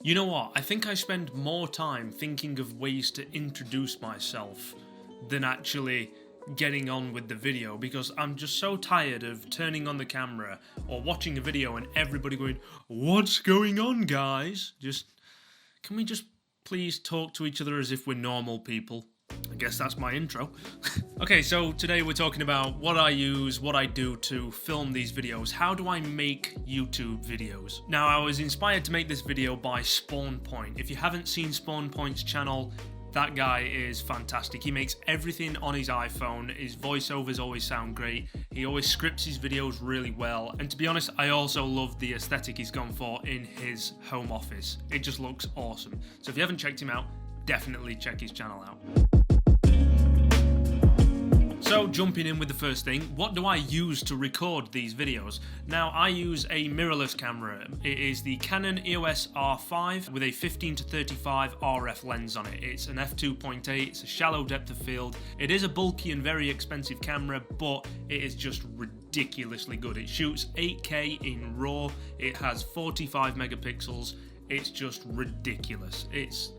You know what? I think I spend more time thinking of ways to introduce myself than actually getting on with the video, because I'm just so tired of turning on the camera or watching a video and everybody going, "What's going on, guys?" Can we just please talk to each other as if we're normal people? I guess that's my intro. Okay, so today we're talking about what I use, what I do to film these videos. How do I make YouTube videos? Now, I was inspired to make this video by Spawn Point. If you haven't seen Spawn Point's channel, that guy is fantastic. He makes everything on his iPhone. His voiceovers always sound great. He always scripts his videos really well. And to be honest, I also love the aesthetic he's gone for in his home office. It just looks awesome. So if you haven't checked him out, definitely check his channel out. So jumping in with the first thing, what do I use to record these videos? Now, I use a mirrorless camera. It is the Canon EOS R5 with a 15-35 RF lens on it. It's an f2.8, it's a shallow depth of field. It is a bulky and very expensive camera, but it is just ridiculously good. It shoots 8K in RAW, it has 45 megapixels, it's just ridiculous. It's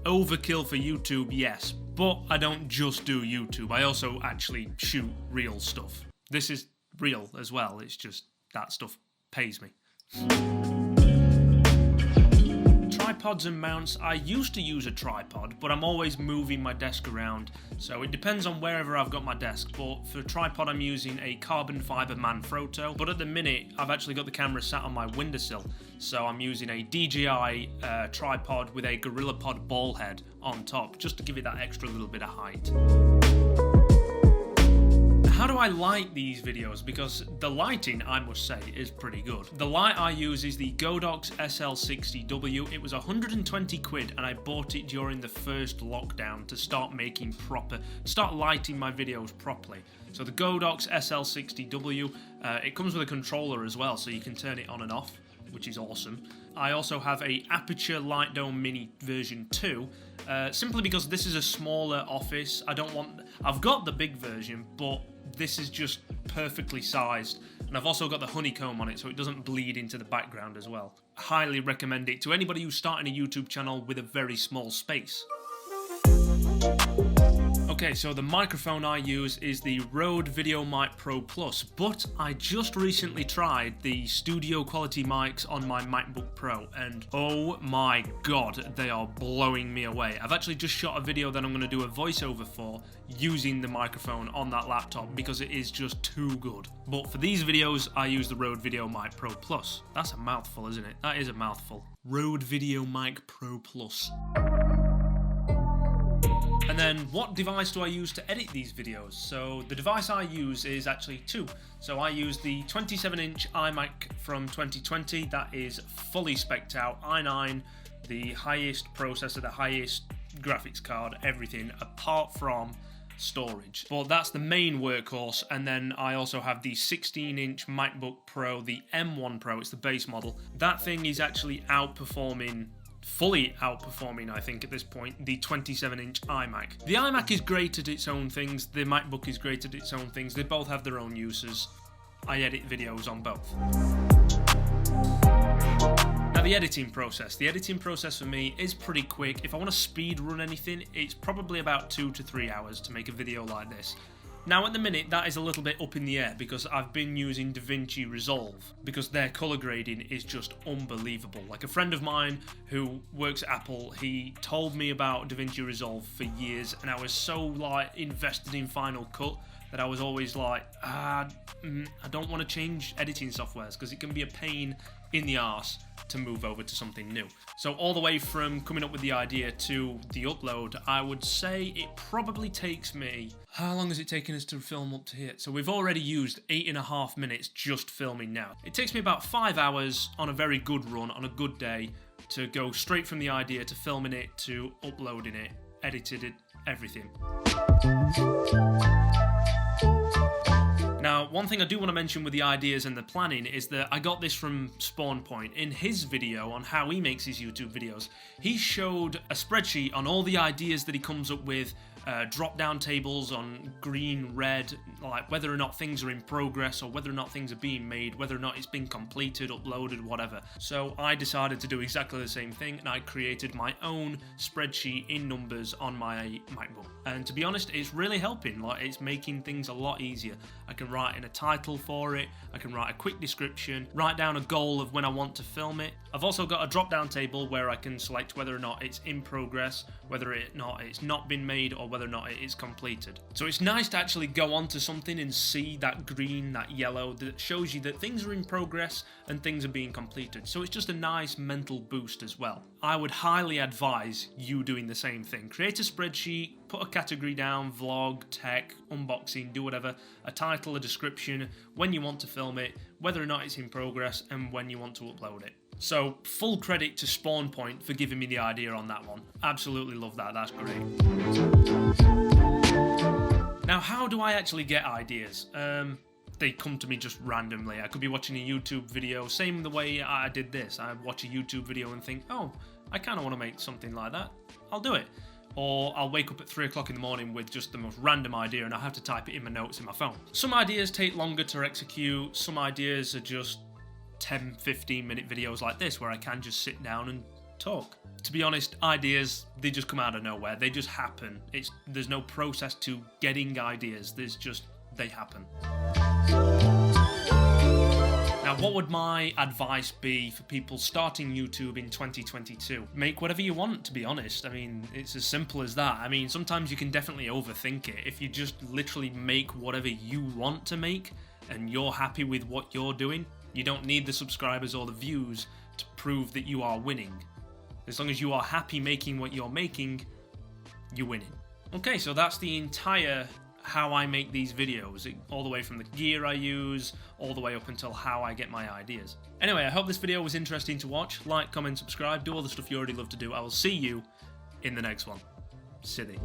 overkill for YouTube, yes, but I don't just do YouTube, I also actually shoot real stuff. This is real as well, it's just that stuff pays me. Tripods and mounts, I used to use a tripod, but I'm always moving my desk around, so it depends on wherever I've got my desk. But for a tripod I'm using a carbon fibre Manfrotto, but at the minute I've actually got the camera sat on my windowsill, so I'm using a DJI tripod with a GorillaPod ball head on top, just to give it that extra little bit of height. How do I light these videos? Because the lighting, I must say, is pretty good. The light I use is the Godox SL60W. It was 120 quid and I bought it during the first lockdown to start lighting my videos properly. So the Godox SL60W, it comes with a controller as well, so you can turn it on and off, which is awesome. I also have a Aperture Light Dome Mini version 2, simply because this is a smaller office. I've got the big version, but this is just perfectly sized, and I've also got the honeycomb on it so it doesn't bleed into the background as well. I highly recommend it to anybody who's starting a YouTube channel with a very small space. Okay, so the microphone I use is the Rode VideoMic Pro Plus, but I just recently tried the studio quality mics on my MacBook Pro, and oh my god, they are blowing me away. I've actually just shot a video that I'm going to do a voiceover for using the microphone on that laptop because it is just too good. But for these videos, I use the Rode VideoMic Pro Plus. That's a mouthful, isn't it? That is a mouthful. Rode VideoMic Pro Plus. And then what device do I use to edit these videos? So the device I use is actually two. So I use the 27-inch iMac from 2020. That is fully spec'd out, i9, the highest processor, the highest graphics card, everything apart from storage. But that's the main workhorse. And then I also have the 16-inch MacBook Pro, the M1 Pro, it's the base model. That thing is actually fully outperforming, I think, at this point, the 27-inch iMac. The iMac is great at its own things, the MacBook is great at its own things, they both have their own uses. I edit videos on both. Now the editing process for me is pretty quick. If I want to speed run anything, it's probably about 2 to 3 hours to make a video like this. Now at the minute that is a little bit up in the air because I've been using DaVinci Resolve because their colour grading is just unbelievable. Like a friend of mine who works at Apple, he told me about DaVinci Resolve for years and I was so invested in Final Cut that I was always like, I don't want to change editing softwares because it can be a pain in the arse to move over to something new. So all the way from coming up with the idea to the upload, I would say it probably takes me... How long has it taken us to film up to here? So we've already used 8.5 minutes just filming now. It takes me about 5 hours on a very good run, on a good day, to go straight from the idea to filming it, to uploading it, edited it, everything. Now, one thing I do want to mention with the ideas and the planning is that I got this from Spawn Point. In his video on how he makes his YouTube videos, he showed a spreadsheet on all the ideas that he comes up with drop-down tables on green, red, like whether or not things are in progress or whether or not things are being made, whether or not it's been completed, uploaded, whatever. So I decided to do exactly the same thing, and I created my own spreadsheet in Numbers on my MacBook. And to be honest, it's really helping. Like, it's making things a lot easier. I can write in a title for it, I can write a quick description, write down a goal of when I want to film it. I've also got a drop-down table where I can select whether or not it's in progress, whether it's not been made, or whether or not it is completed. So it's nice to actually go onto something and see that green, that yellow, that shows you that things are in progress and things are being completed. So it's just a nice mental boost as well. I would highly advise you doing the same thing. Create a spreadsheet, put a category down, vlog, tech, unboxing, do whatever, a title, a description, when you want to film it, whether or not it's in progress, and when you want to upload it. So full credit to SpawnPoint for giving me the idea on that one. Absolutely love that, that's great. Now, how do I actually get ideas? They come to me just randomly. I could be watching a YouTube video, same the way I did this. I watch a YouTube video and think, oh, I kind of want to make something like that. I'll do it. Or I'll wake up at 3 o'clock in the morning with just the most random idea and I have to type it in my notes in my phone. Some ideas take longer to execute. Some ideas are just 10, 15 minute videos like this where I can just sit down and talk. To be honest, ideas, they just come out of nowhere. They just happen. There's no process to getting ideas. They happen. Now, what would my advice be for people starting YouTube in 2022? Make whatever you want, to be honest. I mean, it's as simple as that. I mean, sometimes you can definitely overthink it. If you just literally make whatever you want to make and you're happy with what you're doing, you don't need the subscribers or the views to prove that you are winning. As long as you are happy making what you're making, you're winning. Okay, so that's the entire how I make these videos, all the way from the gear I use, all the way up until how I get my ideas. Anyway, I hope this video was interesting to watch. Like, comment, subscribe, do all the stuff you already love to do. I will see you in the next one. City.